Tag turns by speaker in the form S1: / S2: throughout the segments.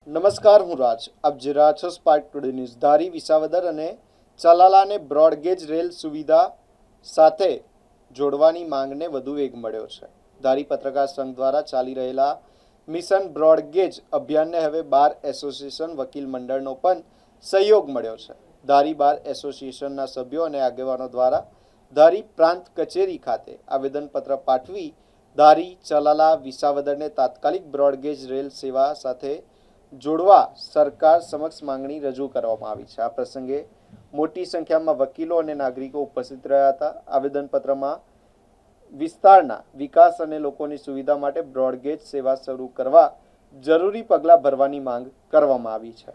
S1: નમસ્કાર, હું રાજ. આપ જે રહ્યા છો સ્પાર્ક ટુડે ન્યૂઝ. ધારી, વિસાવદર અને ચલાલાને બ્રોડગેજ રેલ સુવિધા સાથે જોડવાની માંગને વધુ વેગ મળ્યો છે. ધારી પત્રકાર સંઘ દ્વારા ચાલી રહેલા મિશન બ્રોડગેજ અભિયાનને હવે બાર એસોસિએશન વકીલ મંડળનો પણ સહયોગ મળ્યો છે. ધારી બાર એસોસિએશનના સભ્યો અને આગેવાનો દ્વારા ધારી પ્રાંત કચેરી ખાતે આવેદનપત્ર પાઠવી ધારી, ચલાલા, વિસાવદરને તાત્કાલિક બ્રોડગેજ રેલ સેવા સાથે જોડવા સરકાર સમક્ષ માંગણી રજૂ કરવામાં આવી છે. આ પ્રસંગે મોટી સંખ્યામાં વકીલો અને નાગરિકો ઉપસ્થિત રહ્યા હતા. આવેદનપત્રમાં વિસ્તારના વિકાસ અને લોકોની સુવિધા માટે બ્રોડગેજ સેવા શરૂ કરવા જરૂરી પગલાં ભરવાની માંગ કરવામાં આવી છે.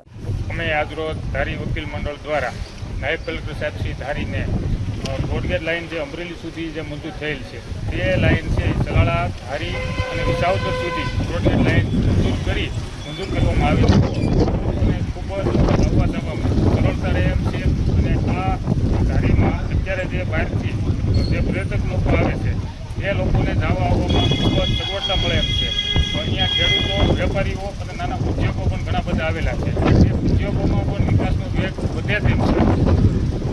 S2: અમે આજરોજ ધારી વકીલ મંડળ દ્વારા નાયબ કલેક્ટર સાહેબ શ્રી ધારીને બ્રોડગેજ લાઇન જે અમરેલી સુધી જે મંજૂર થયેલ છે તે લાઇન છે ચલાળા, ધારી અને વિસાવદર સુધી બ્રોડગેજ લાઇન મંજૂર કરવામાં આવી છે. અને ખૂબ જ આવવા જવામાં સરળતા રહે એમ છે. અને આ ધારીમાં અત્યારે જે બહારથી જે પર્યટક લોકો આવે છે એ લોકોને જવા આવવામાં ખૂબ જ સગવડતા મળે એમ છે. તો અહીંયા ખેડૂતો, વેપારીઓ અને નાના ઉદ્યોગો પણ ઘણા બધા આવેલા છે. એ ઉદ્યોગોમાં પણ વિકાસનો વેગ વધે તેમ છે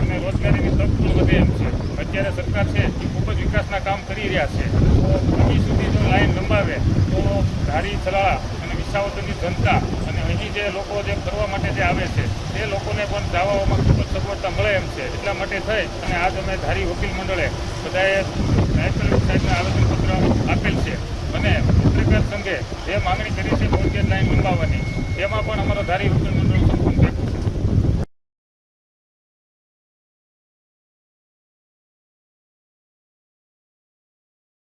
S2: અને રોજગારીની તક પણ વધે એમ છે. અત્યારે સરકાર છે એ ખૂબ જ વિકાસના કામ કરી રહ્યા છે. તો અહીં સુધી જો લાઈન લંબાવે તો ધારી, ચલાળા અને વિસાવદરની જનતા અને અહીં જે લોકો જે ફરવા માટે જે આવે છે એ લોકોને પણ જવામાં ખૂબ જ સગવડતા મળે એમ છે. એટલા માટે થઈ અને આજ અમે ધારી વકીલ મંડળે બધાએ નાયબ કલેક્ટર સાહેબને આવેદનપત્ર આપેલ છે. અને પત્રકાર સંઘે જે માંગણી કરી છે બ્રોડગેજ લાઇન લંબાવવાની, તેમાં પણ અમારો ધારી